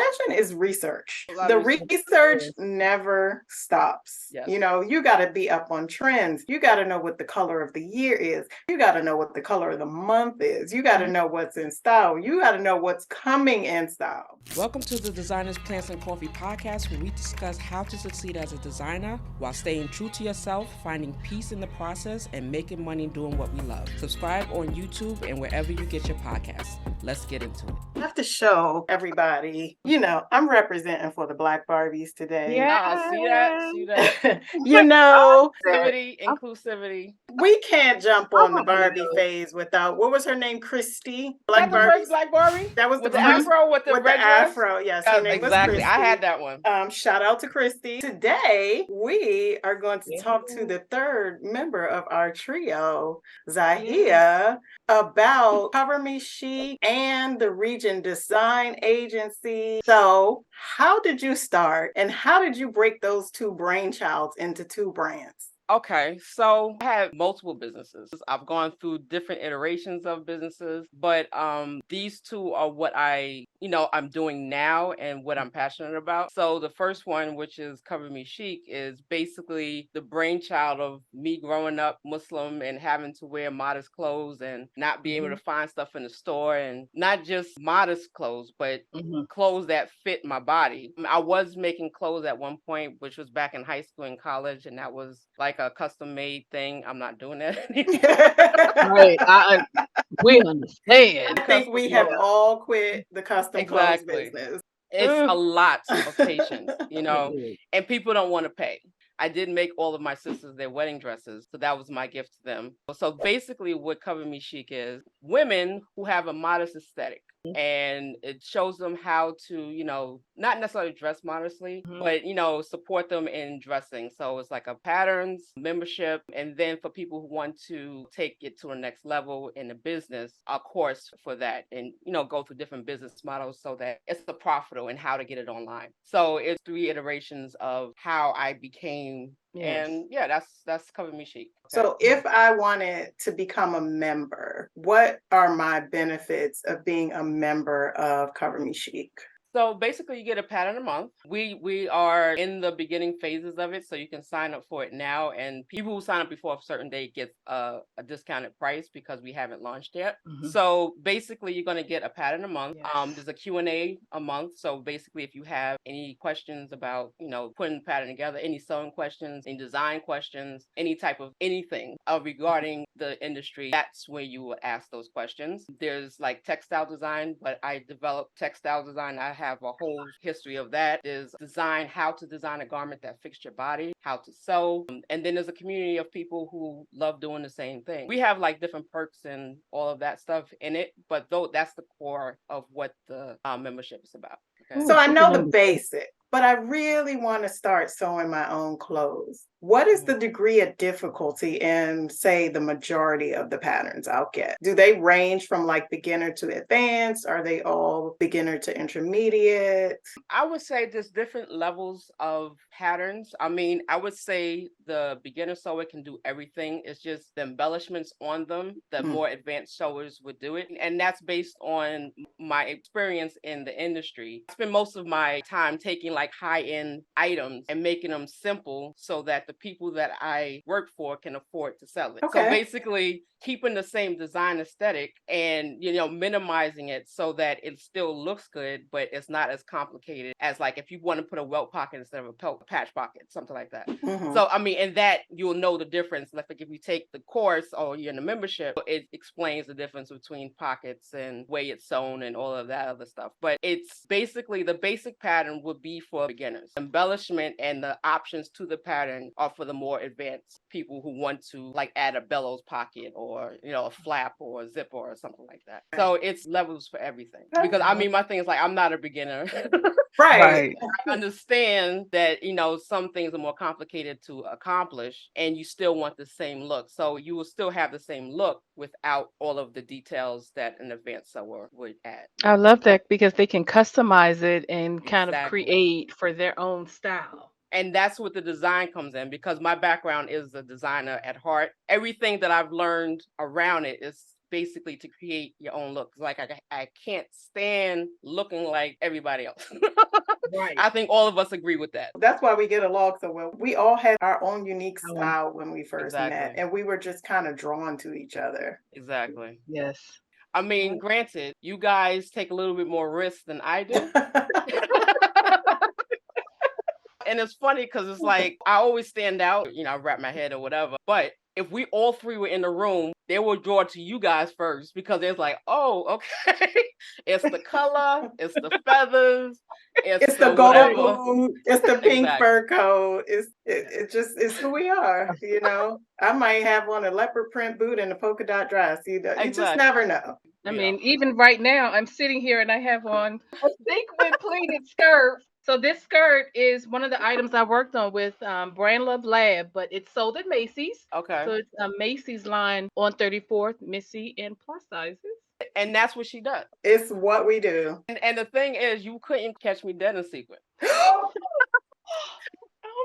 fashion is research. A lot The of research. research never stops. Yes. You know, you got to be up on trends. You got to know what the color of the year is. You got to know what the color of the month is. You got to know what's in style. You got to know what's coming in style. Welcome to the Designers, Plants, and Coffee podcast, where we discuss how to succeed as a designer while staying true to yourself, finding peace in the process, and making money doing what we love. Subscribe on YouTube and wherever you get your podcasts. Let's get into it. I have to show everybody, you know, I'm representing for the Black Barbies today. Yeah. See that. You know, Inclusivity. we can't jump on the Barbie phase without, what was her name? Christy? Black Barbie. First Black Barbie? That was with the the first, afro, with the with red the dress? afro. Yes, her name exactly. was Christy. I had that one. Shout out to Christy. Today, we are going to talk to the third member of our trio, Zahia, about Cover Me Chic and the Region Design Agency. So, how did you start and how did you break those two brainchilds into two brands? Okay, so I had multiple businesses. I've gone through different iterations of businesses, but these two are what I'm doing now and what I'm passionate about. So the first one, which is Cover Me Chic, is basically the brainchild of me growing up Muslim and having to wear modest clothes and not be able to find stuff in the store, and not just modest clothes, but clothes that fit my body. I was making clothes at one point, which was back in high school and college, and that was like a custom made thing. I'm not doing that anymore. Right. We understand. I think we have all quit the custom clothes business. It's a lot of patience, and people don't want to pay. I did make all of my sisters their wedding dresses, so that was my gift to them. So basically what Cover Me Chic is, women who have a modest aesthetic, and it shows them how to, not necessarily dress modestly, but, support them in dressing. So it's like a patterns, membership, and then for people who want to take it to the next level in the business, a course for that, and, go through different business models so that it's profitable and how to get it online. So it's 3 iterations of how I became. And that's Cover Me Chic. Okay. So if I wanted to become a member, what are my benefits of being a member of Cover Me Chic? So basically you get a pattern a month. We are in the beginning phases of it, so you can sign up for it now. And people who sign up before a certain date get a discounted price because we haven't launched yet. So basically you're going to get a pattern a month. Yes. There's a Q&A a month. So basically if you have any questions about, putting the pattern together, any sewing questions, any design questions, any type of anything regarding the industry, that's where you would ask those questions. There's like textile design, but I developed textile design. I have a whole history of that. There's how to design a garment that fits your body, how to sew. And then there's a community of people who love doing the same thing. We have like different perks and all of that stuff in it, but that's the core of what the membership is about. Okay? So I know the basic, but I really want to start sewing my own clothes. What is the degree of difficulty in, say, the majority of the patterns I'll get? Do they range from like beginner to advanced? Are they all beginner to intermediate? I would say there's different levels of patterns. I mean, I would say the beginner sewer can do everything. It's just the embellishments on them that more advanced sewers would do it. And that's based on my experience in the industry. I spend most of my time taking like high-end items and making them simple so that the people that I work for can afford to sell it. Okay. So basically keeping the same design aesthetic and, minimizing it so that it still looks good, but it's not as complicated as like if you want to put a welt pocket instead of a patch pocket, something like that. So, I mean, and that you'll know the difference. Like if you take the course or you're in the membership, it explains the difference between pockets and way it's sewn and all of that other stuff. But it's basically the basic pattern would be for beginners. Embellishment and the options to the pattern are for the more advanced people who want to like add a bellows pocket or a flap or a zipper or something like that. So it's levels for everything. Because I mean, my thing is like, I'm not a beginner. Right. I understand that, some things are more complicated to accomplish and you still want the same look. So you will still have the same look without all of the details that an advanced sewer would add. I love that because they can customize it and kind of create for their own style. And that's what the design comes in, because my background is a designer at heart. Everything that I've learned around it is basically to create your own look. Like I can't stand looking like everybody else. Right. I think all of us agree with that. That's why we get along so well. We all had our own unique style when we first met, Exactly. and we were just kind of drawn to each other. Exactly. Yes. I mean, granted, you guys take a little bit more risk than I do. And it's funny because it's like I always stand out, I wrap my head or whatever. But if we all three were in the room, they will draw to you guys first because it's like, oh, okay. It's the color, it's the feathers, It's the gold boot, it's the pink fur coat. It's who we are, I might have on a leopard print boot and a polka dot dress. You just never know. I mean, even right now, I'm sitting here and I have on a sequin pleated skirt. So this skirt is one of the items I worked on with Brand Love Lab, but it's sold at Macy's. Okay. So it's a Macy's line on 34th, Missy, and plus sizes. And that's what she does. It's what we do. And the thing is, you couldn't catch me dead in sequin. Oh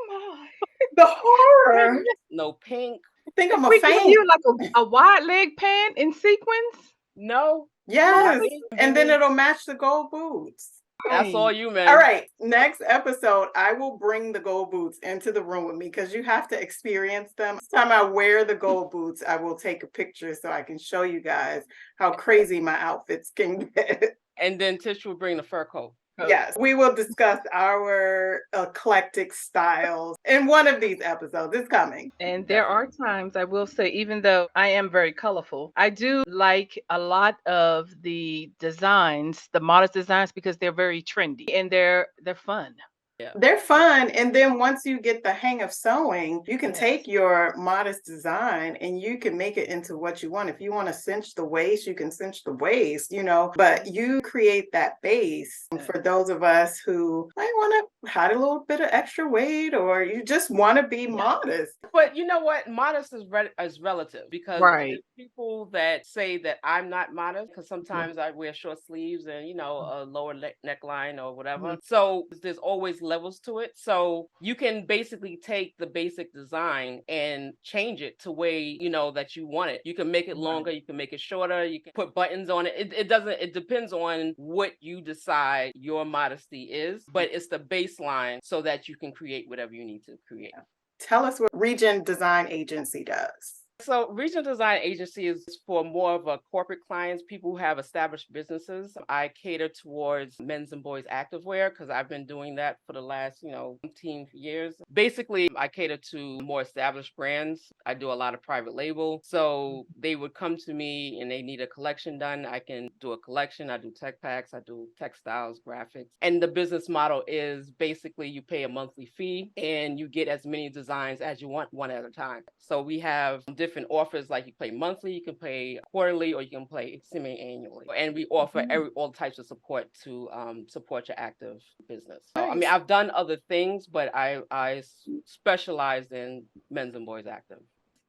my. The horror. No pink. I think I'm we a fan. Give you like a wide leg pant in sequins? No. Yes. And then it'll match the gold boots. That's all you, man. All right. Next episode, I will bring the gold boots into the room with me because you have to experience them. Next time I wear the gold boots, I will take a picture so I can show you guys how crazy my outfits can get. And then Tish will bring the fur coat. Yes, we will discuss our eclectic styles in one of these episodes. It's coming. And there are times, I will say, even though I am very colorful, I do like a lot of the designs, the modest designs, because they're very trendy and they're fun. Yeah. They're fun. And then once you get the hang of sewing, you can take your modest design and you can make it into what you want. If you want to cinch the waist, you can cinch the waist, but you create that base for those of us who might want to hide a little bit of extra weight or you just want to be modest. But you know what? Modest is relative because there's people that say that I'm not modest because sometimes I wear short sleeves and, a lower neckline or whatever. So there's always levels to it. So you can basically take the basic design and change it to way, that you want it. You can make it longer. You can make it shorter. You can put buttons on it. It depends on what you decide your modesty is, but it's the baseline so that you can create whatever you need to create. Tell us what Region Design Agency does. So Regional Design Agency is for more of a corporate clients, people who have established businesses. I cater towards men's and boys activewear because I've been doing that for the last, 15 years. Basically, I cater to more established brands. I do a lot of private label. So they would come to me and they need a collection done. I can do a collection. I do tech packs. I do textiles, graphics. And the business model is basically you pay a monthly fee and you get as many designs as you want, one at a time. So we have different offers, like you pay monthly, you can pay quarterly, or you can pay semi-annually. And we offer all types of support to support your active business. So, I mean, I've done other things, but I specialize in men's and boys active.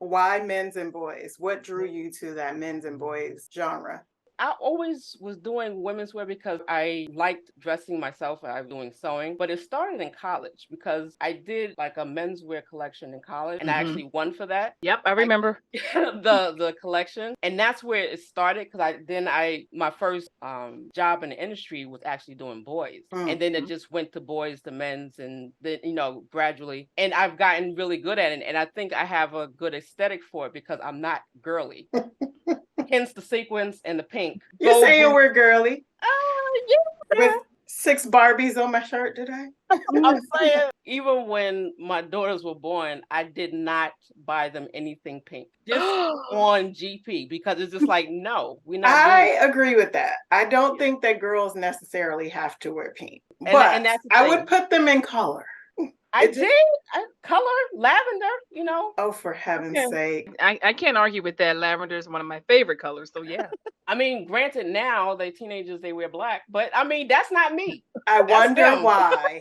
Why men's and boys? What drew you to that men's and boys genre? I always was doing women's wear because I liked dressing myself. I was doing sewing, but it started in college because I did like a menswear collection in college and I actually won for that. Yep, I remember the collection. And that's where it started because my first job in the industry was actually doing boys. And then it just went to boys to men's and then, gradually. And I've gotten really good at it. And I think I have a good aesthetic for it because I'm not girly. Hence the sequins and the pink. You're saying we're girly. Yeah. With 6 Barbies on my shirt today. I'm saying, even when my daughters were born, I did not buy them anything pink. Just on GP because it's just like, no, we're not. I agree with that. I don't think that girls necessarily have to wear pink. But I would put them in color. I did. Color, lavender, Oh, for heaven's sake. I can't argue with that. Lavender is one of my favorite colors. So, yeah. I mean, granted, now they teenagers, they wear black. But, I mean, that's not me. I wonder why.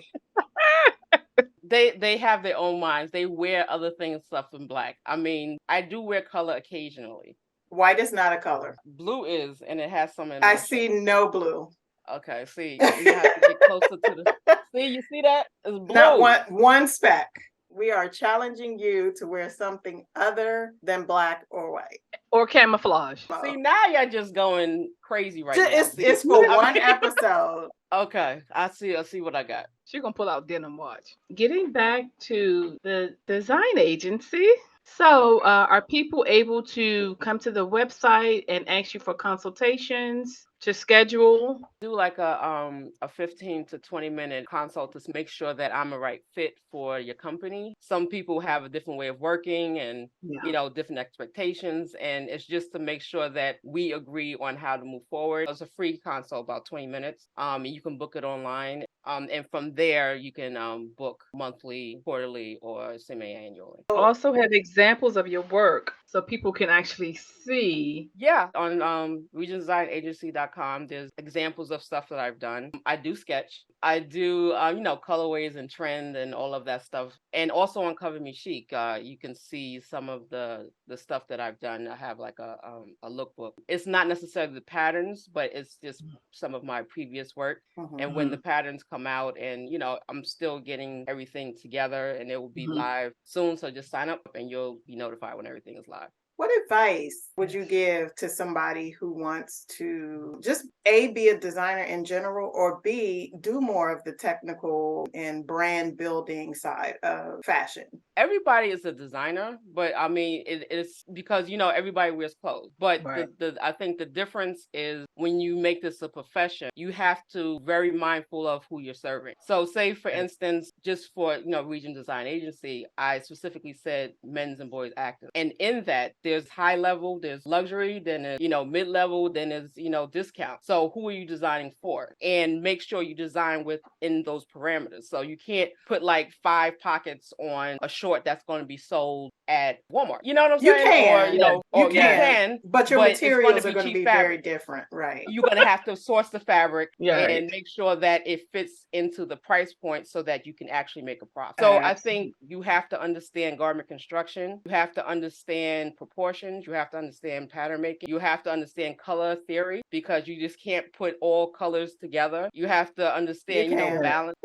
They have their own minds. They wear other things, stuff in black. I mean, I do wear color occasionally. White is not a color. Blue is, and it has some in I see no blue. Okay, see, you have to get closer to the. See, you see that? It's blue. Not one speck. We are challenging you to wear something other than black or white. or camouflage. See, now you're just going crazy right now. It's for one episode. Okay, I see what I got. She's gonna pull out denim watch. Getting back to the design agency. So, are people able to come to the website and ask you for consultations to schedule? Do like a 15 to 20-minute consult to make sure that I'm a right fit for your company. Some people have a different way of working and Yeah. different expectations, and it's just to make sure that we agree on how to move forward. It's a free consult, about 20 minutes. You can book it online. And from there you can book monthly, quarterly, or semi-annually. Also have examples of your work so people can actually see. Yeah, on regiondesignAgency.com, there's examples of stuff that I've done. I do sketch. I do, colorways and trend and all of that stuff. And also on Cover Me Chic, you can see some of the stuff that I've done. I have like a lookbook. It's not necessarily the patterns, but it's just some of my previous work. And when the patterns come out, and I'm still getting everything together, and it will be live soon. So just sign up and you'll be notified when everything is live. What advice would you give to somebody who wants to just A, be a designer in general, or B, do more of the technical and brand building side of fashion? Everybody is a designer, but I mean, it's because, everybody wears clothes. But Right. I think the difference is when you make this a profession, you have to very mindful of who you're serving. So say, for instance, just for, Region Design Agency, I specifically said men's and boys active. And in that, there's high level, there's luxury, then there's, mid-level, then there's, discount. So who are you designing for? And make sure you design within those parameters. So you can't put like 5 pockets on a short that's going to be sold at Walmart. You know what I'm You saying? can. Or You can, but your materials are going to cheap be very fabric. different, right? You're going to have to source the fabric Yeah, and right. make sure that it fits into the price point so that you can actually make a profit. So I think you have to understand garment construction. You have to understand proportions. You have to understand pattern making. You have to understand color theory, because you just can't put all colors together. You have to understand, balance.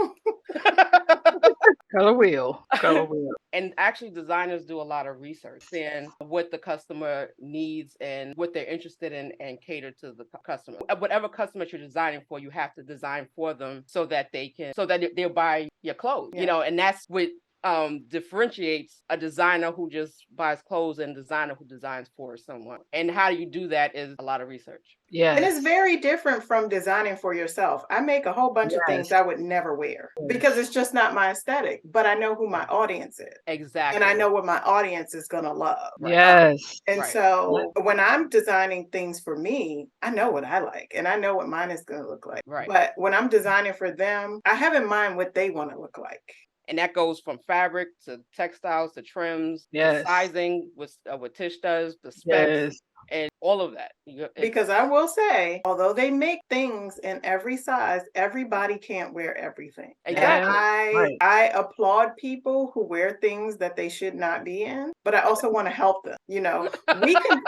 Color wheel. Color wheel. And actually, designers do a lot of research in what the customer needs and what they're interested in, and cater to the customer. Whatever customer you're designing for, you have to design for them so that they'll buy your clothes. And that's what differentiates a designer who just buys clothes and a designer who designs for someone. And how you do that is a lot of research. Yeah. And it's very different from designing for yourself. I make a whole bunch of things I would never wear because it's just not my aesthetic, but I know who my audience is. Exactly. And I know what my audience is going to love. Yes. And so when I'm designing things for me, I know what I like and I know what mine is going to look like. Right. But when I'm designing for them, I have in mind what they want to look like. And that goes from fabric to textiles to trims, to sizing, what Tish does, the specs, and all of that. Because I will say, although they make things in every size, everybody can't wear everything. Exactly. And I applaud people who wear things that they should not be in, but I also want to help them. We can,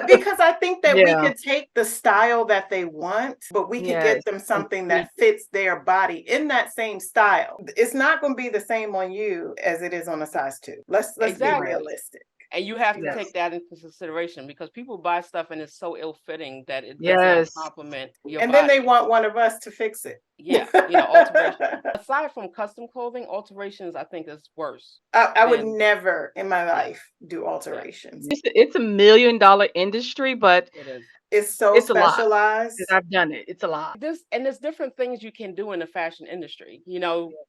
because I think that we could take the style that they want, but we could get them something that fits their body in that same style. It's not going to be the same on you as it is on a size 2. Let's be realistic. And you have to take that into consideration, because people buy stuff and it's so ill-fitting that it doesn't complement your body. Then they want one of us to fix it. Yeah, alteration. Aside from custom clothing, alterations I think is worse. I would never in my life do alterations. It's $1 million industry, but it is. It's so specialized. I've done it. It's a lot. There's different things you can do in the fashion industry.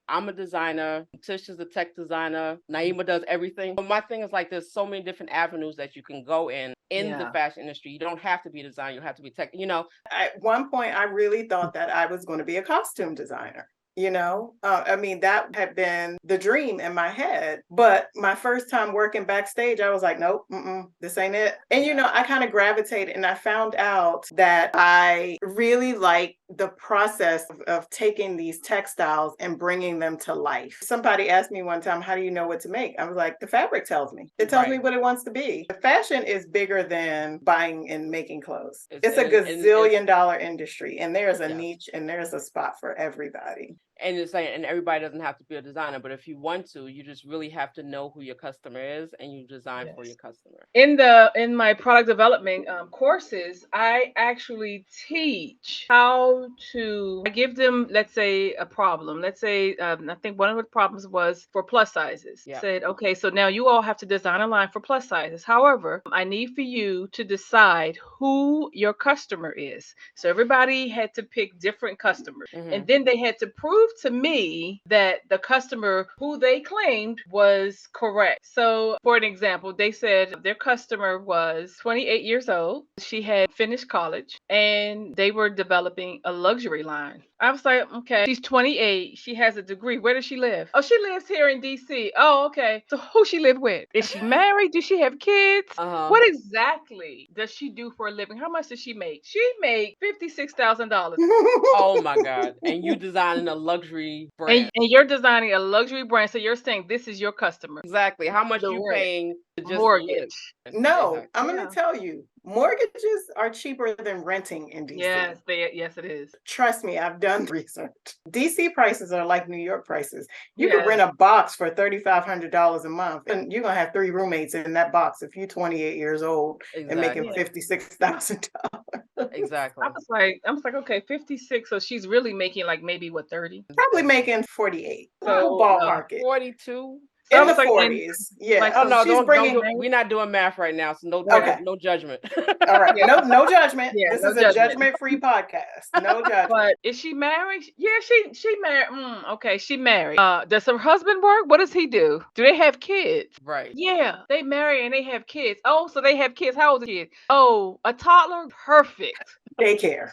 I'm a designer. Tish is a tech designer. Naima does everything. But my thing is, like, there's so many different avenues that you can go in the fashion industry. You don't have to be a designer. You have to be tech. At one point, I really thought that I was going to be a costume designer. That had been the dream in my head. But my first time working backstage, I was like, nope, this ain't it. And, I kind of gravitated, and I found out that I really like the process of taking these textiles and bringing them to life. Somebody asked me one time, how do you know what to make? I was like, the fabric tells me. It tells me what it wants to be. The fashion is bigger than buying and making clothes. It's a gazillion dollar industry, and there's a niche and there's a spot for everybody. And it's like, and everybody doesn't have to be a designer, but if you want to, you just really have to know who your customer is and you design for your customer. In my product development courses, I actually teach how to. I give them, let's say, a problem. Let's say I think one of the problems was for plus sizes. Yeah. Said, okay, so now you all have to design a line for plus sizes. However, I need for you to decide who your customer is. So everybody had to pick different customers, and then they had to prove to me that the customer who they claimed was correct. So, for an example, they said their customer was 28 years old. She had finished college and they were developing a luxury line. I was like, okay, she's 28. She has a degree. Where does she live? Oh, she lives here in DC. Oh, okay. So who she live with? Is she married? Does she have kids? What exactly does she do for a living? How much does she make? She make $56,000. Oh my God. And you designing a luxury brand. And you're designing a luxury brand. So you're saying this is your customer. Exactly. How much The you rent. paying to just Mortgage. live? No, Exactly. I'm going to tell you, mortgages are cheaper than renting in DC. Yes, yes, it is. Trust me, I've done research. DC prices are like New York prices. You can rent a box for $3,500 a month, and you're going to have 3 roommates in that box if you're 28 years old and making $56,000. Exactly. I was like, okay, 56. So she's really making like maybe what, 30? Probably making 48. So Ballpark it. 42. So In the 40s. Yeah. like, Oh no, she's don't, we're not doing math right now, so no judgment. All right. No judgment. Yeah, this no is a judgment. judgment-free podcast. No judgment. But is she married? Yeah, she married. Okay, she married. Does her husband work? What does he do? Do they have kids? Right. Yeah, they marry and they have kids. Oh, so they have kids. How old is the kid? Oh, a toddler? Perfect. Daycare.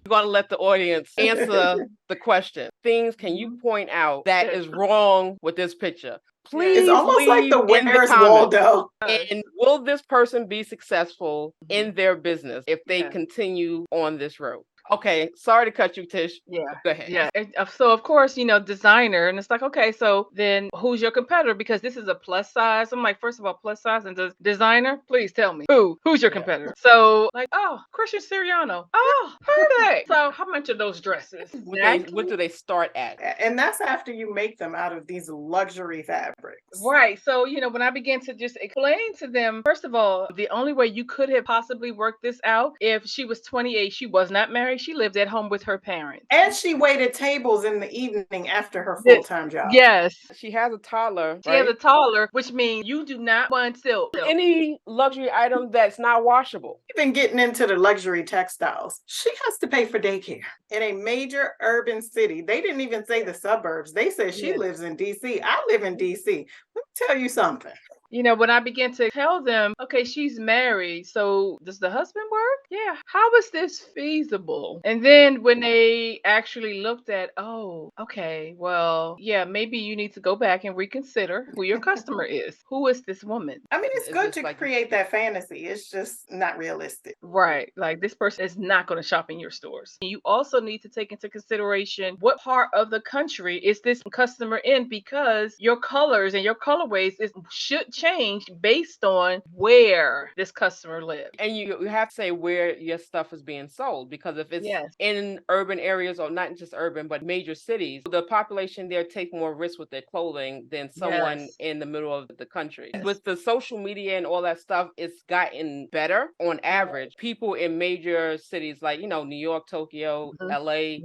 We're going to let the audience answer the question. Things can you point out that is wrong with this picture? Please, it's almost like the Where's Waldo. And will this person be successful in their business if they continue on this road? Okay, sorry to cut you, Tish. Yeah. Go ahead. Yeah. So of course, designer, and it's like, okay, so then who's your competitor? Because this is a plus size. I'm like, first of all, plus size and designer, please tell me who's your competitor. So like, oh, Christian Siriano. Oh, perfect. So how much are those dresses? What do they start at? And that's after you make them out of these luxury fabrics. Right. So, when I began to just explain to them, first of all, the only way you could have possibly worked this out, if she was 28, she was not married. She lived at home with her parents. And she waited tables in the evening after her full-time job. Yes. She has a toddler. She has a toddler, which means you do not want silk. Any luxury item that's not washable. Even getting into the luxury textiles, she has to pay for daycare in a major urban city. They didn't even say the suburbs. They said she lives in DC. I live in DC. Let me tell you something. When I began to tell them, okay, she's married, so does the husband work? Yeah. How is this feasible? And then when they actually looked at, oh, okay, well, yeah, maybe you need to go back and reconsider who your customer is. Who is this woman? I mean, it's good to create that fantasy. It's just not realistic. Right. Like this person is not going to shop in your stores. You also need to take into consideration what part of the country is this customer in, because your colors and your colorways should change based on where this customer lives. And you have to say where your stuff is being sold, because if it's in urban areas, or not just urban, but major cities, the population there take more risk with their clothing than someone in the middle of the country. With the social media and all that stuff, it's gotten better on average. People in major cities like, New York, Tokyo, LA,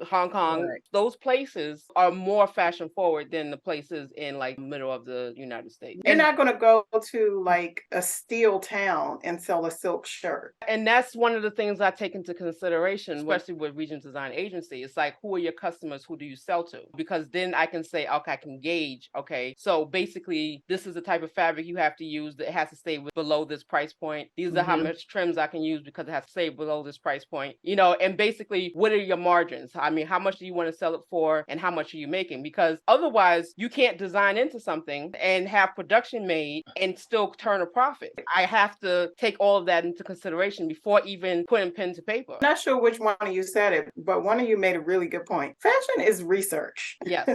Hong Kong, those places are more fashion forward than the places in like middle of the United States. You're not going to go to like a steel town and sell a silk shirt. And that's one of the things I take into consideration, especially with Region Design Agency. It's like, who are your customers? Who do you sell to? Because then I can say, okay, I can gauge, okay, so basically this is the type of fabric you have to use that has to stay below this price point. These are how much trims I can use because it has to stay below this price point, and basically what are your margins? I mean, how much do you want to sell it for and how much are you making? Because otherwise you can't design into something and have production production made and still turn a profit. I have to take all of that into consideration before even putting pen to paper. I'm not sure which one of you said it, but one of you made a really good point. Fashion is research. Yes.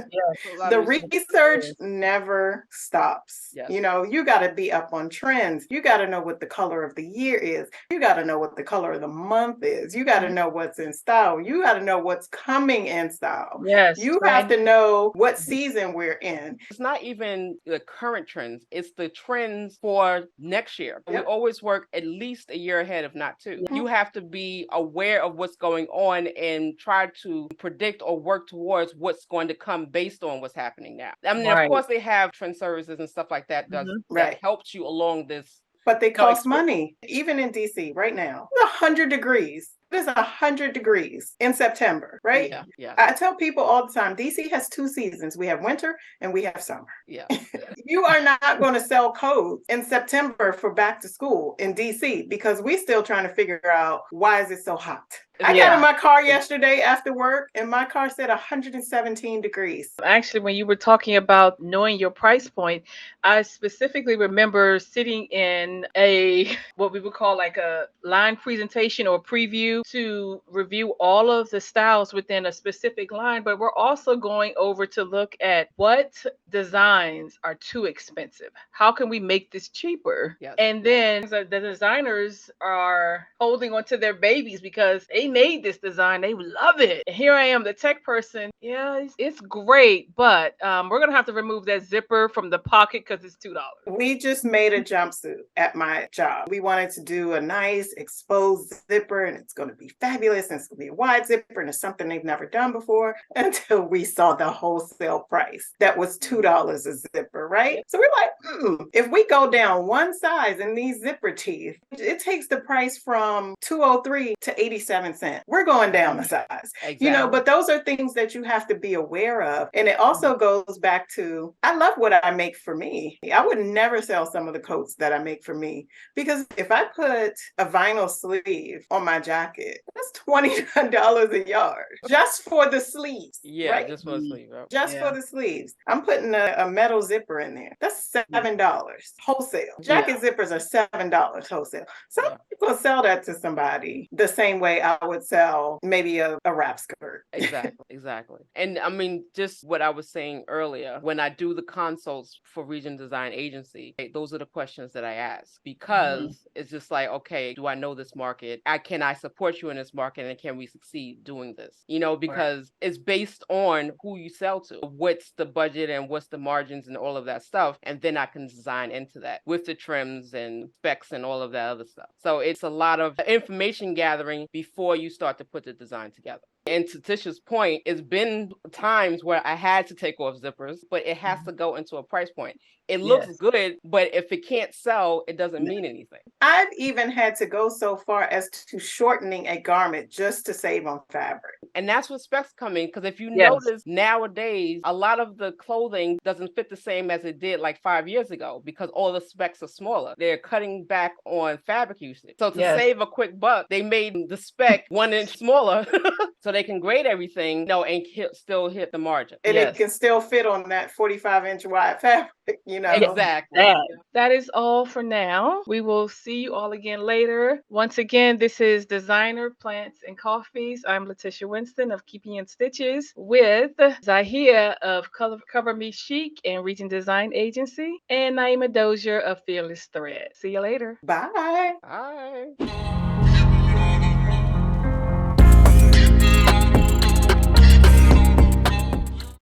The research never stops. Yes. You know, you got to be up on trends. You got to know what the color of the year is. You got to know what the color of the month is. You got to know what's in style. You got to know what's coming in style. Yes. You have to know what season we're in. It's not even the current trends, it's the trends for next year. Yep. We always work at least a year ahead, if not two. Mhm. You have to be aware of what's going on and try to predict or work towards what's going to come based on what's happening now. I mean, Right. of course, they have trend services and stuff like that that Right. helps you along this. But they No, cost money. Even in DC right now, it's 100 degrees. It is 100 degrees in September, right? Yeah. I tell people all the time, DC has 2 seasons. We have winter and we have summer. Yeah. You are not going to sell coats in September for back to school in DC because we're still trying to figure out why is it so hot. I got in my car yesterday after work and my car said 117 degrees. Actually, when you were talking about knowing your price point, I specifically remember sitting in what we would call like a line presentation or preview to review all of the styles within a specific line, but we're also going over to look at what designs are too expensive. How can we make this cheaper? Yes. And then the designers are holding on to their babies because they made this design. They love it. And here I am, the tech person. Yeah, it's great, but we're going to have to remove that zipper from the pocket because it's $2. We just made a jumpsuit at my job. We wanted to do a nice exposed zipper and it's going to be fabulous and it's going to be a wide zipper and it's something they've never done before until we saw the wholesale price. That was $2 a zipper, right? So we're like, if we go down one size in these zipper teeth, it takes the price from $2.03 to 87 cents. We're going down the size. Exactly. You know, but those are things that you have to be aware of. And it also goes back to, I love what I make for me. I would never sell some of the coats that I make for me because if I put a vinyl sleeve on my jacket, that's $29 a yard just for the sleeves. Yeah, right? just for the sleeve. Right? Just for the sleeves. I'm putting a metal zipper in there. That's $7 wholesale. Jacket zippers are $7 wholesale. Some people sell that to somebody the same way I would sell maybe a wrap skirt. Exactly. And I mean, just what I was saying earlier, when I do the consults for Region Design Agency, those are the questions that I ask because it's just like, okay, do I know this market? Can I support you in this market and can we succeed doing this? You know, because it's based on who you sell to, what's the budget and what's the margins and all of that stuff. And then I can design into that with the trims and specs and all of that other stuff. So it's a lot of information gathering before you start to put the design together. And to Tisha's point, it's been times where I had to take off zippers, but it has to go into a price point. It looks good, but if it can't sell, it doesn't mean anything. I've even had to go so far as to shortening a garment just to save on fabric. And that's where specs come in, because if you notice nowadays, a lot of the clothing doesn't fit the same as it did like 5 years ago because all the specs are smaller. They're cutting back on fabric usage. So to save a quick buck, they made the spec 1 inch smaller so they can grade everything, and still hit the margin. And it can still fit on that 45-inch wide fabric, you know. Exactly. That is all for now. We will see you all again later. Once again, this is Designer Plants and Coffees. I'm Letitia Winston of Keeping in Stitches with Zahia of Cover Me Chic and Region Design Agency and Naima Dozier of Fearless Thread. See you later. Bye. Bye.